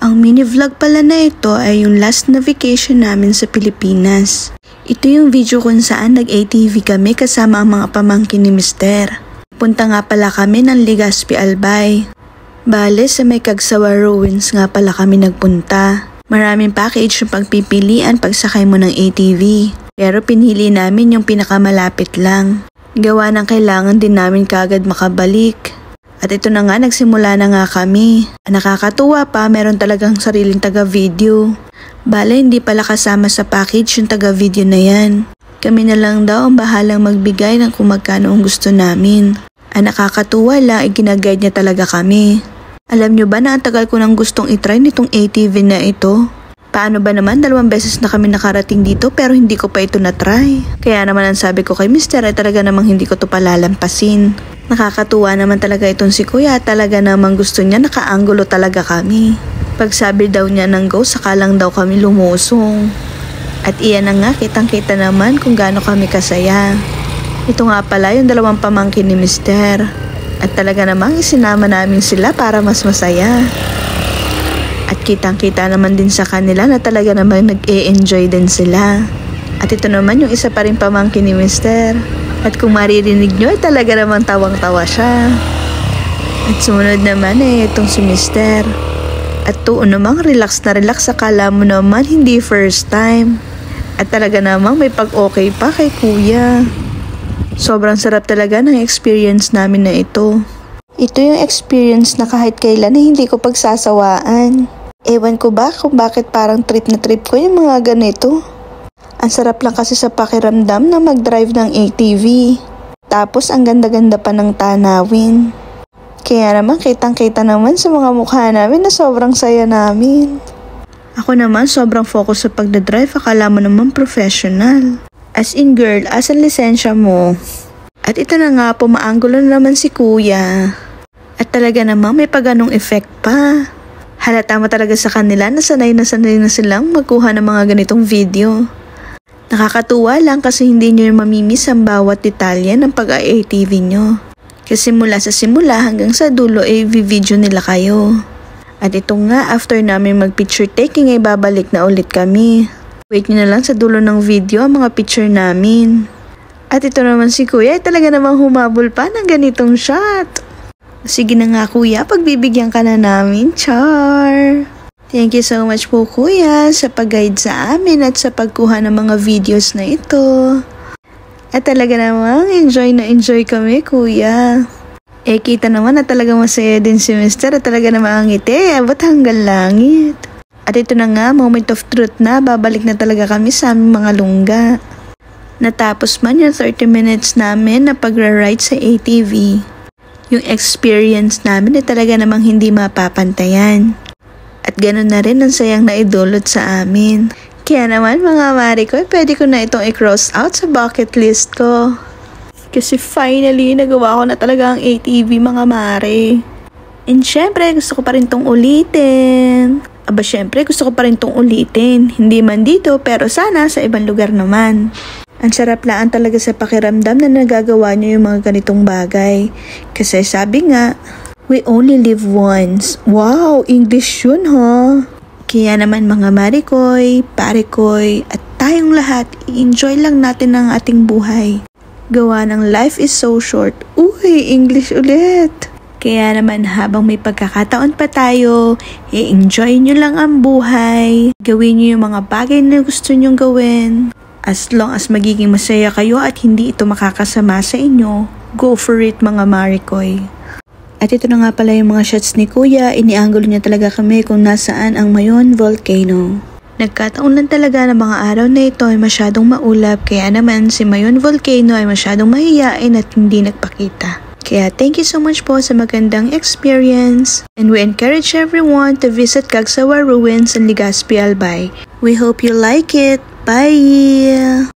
Ang mini vlog pala na ito ay yung last na vacation namin sa Pilipinas. Ito yung video kung saan nag-ATV kami kasama ang mga pamangkin ni Mister. Punta nga pala kami ng Legazpi Albay. Bale sa may Cagsawa Ruins nga pala kami nagpunta. Maraming package yung pagpipilian pagsakay mo ng ATV. Pero pinili namin yung pinakamalapit lang. Gawa ng kailangan din namin kagad makabalik. At ito na nga, nagsimula na nga kami. Nakakatuwa pa, meron talagang sariling taga-video. Bale, hindi pala kasama sa package yung taga-video na yan. Kami na lang daw ang bahalang magbigay ng kung magkano ang gusto namin. Nakakatuwa lang, ginag-guide niya talaga kami. Alam nyo ba na ang tagal ko nang gustong itry nitong ATV na ito? Paano ba naman, 2 beses na kami nakarating dito pero hindi ko pa ito na-try. Kaya naman ang sabi ko kay Mister ay talaga namang hindi ko ito palalampasin. Nakakatuwa naman talaga itong si Kuya, talaga namang gusto niya, nakaanggulo talaga kami. Pag sabi daw niya ng go, saka lang daw kami lumusong. At iyan na nga, kitang-kita naman kung gaano kami kasaya. Ito nga pala yung 2 pamangkin ni Mister. At talaga namang isinama namin sila para mas masaya. At kitang-kita naman din sa kanila na talaga naman nag-e-enjoy din sila. At ito naman yung isa pa rin pamangkin ni Mister. At kung maririnig nyo, talaga naman tawang-tawa siya. At sumunod naman itong si Mister. At tuon namang relax na relax, akala mo naman hindi first time. At talaga namang may pag-okay pa kay Kuya. Sobrang sarap talaga ng experience namin na ito. Ito yung experience na kahit kailan hindi ko pagsasawaan. Ewan ko ba kung bakit parang trip na trip ko yung mga ganito. Ang sarap lang kasi sa pakiramdam na mag-drive ng ATV. Tapos ang ganda-ganda pa ng tanawin. Kaya naman kitang-kita naman sa mga mukha namin na sobrang saya namin. Ako naman sobrang focus sa pagdadrive, akala mo naman professional. As in girl, asan lisensya mo? At ito na nga, pumaanggulo na naman si Kuya. At talaga namang may paganong effect pa. Halata mo talaga sa kanila na sanay na silang magkuha ng mga ganitong video. Nakakatuwa lang kasi hindi nyo mamimiss ang bawat detalye ng pag-ATV nyo. Kasi mula sa simula hanggang sa dulo video nila kayo. At ito nga, after namin mag-picture taking ay babalik na ulit kami. Wait nyo na lang sa dulo ng video ang mga picture namin. At ito naman si Kuya ay talaga namang humabol pa ng ganitong shot. Sige na nga Kuya, pagbibigyan ka na namin, char! Thank you so much po Kuya sa pag-guide sa amin at sa pagkuha ng mga videos na ito. At talaga namang enjoy na enjoy kami Kuya. Kita naman na talagang masaya din si Mister at talaga namang ang ngiti, abot hanggang langit. At ito na nga, moment of truth na, babalik na talaga kami sa aming mga lungga. Natapos man yung 30 minutes namin na pagra-ride sa ATV. Yung experience namin ay talaga namang hindi mapapantayan. At ganun na rin ang sayang naidulot sa amin. Kaya naman mga mare ko, pwede ko na itong i-cross out sa bucket list ko. Kasi finally, nagawa ko na talaga ang ATV mga mare. And syempre, gusto ko pa rin itong ulitin. Syempre, gusto ko pa rin itong ulitin. Hindi man dito, pero sana sa ibang lugar naman. Ang sarap laan talaga sa pakiramdam na nagagawa niyo yung mga ganitong bagay. Kasi sabi nga, we only live once. Wow, English yun ha. Kaya naman mga marikoy, parekoy, at tayong lahat, i-enjoy lang natin ang ating buhay. Gawa ng life is so short. Uy, English ulit. Kaya naman habang may pagkakataon pa tayo, i-enjoy nyo lang ang buhay. Gawin nyo yung mga bagay na gusto nyong gawin. As long as magiging masaya kayo at hindi ito makakasama sa inyo, go for it mga marikoy. At ito na nga pala yung mga shots ni Kuya, inianggulo niya talaga kami kung nasaan ang Mayon Volcano. Nagkataon lang talaga na mga araw na ito ay masyadong maulap, kaya naman si Mayon Volcano ay masyadong mahiyain at hindi nagpakita. Kaya thank you so much po sa magandang experience. And we encourage everyone to visit Cagsawa Ruins and Legazpi Albay. We hope you like it. Bye!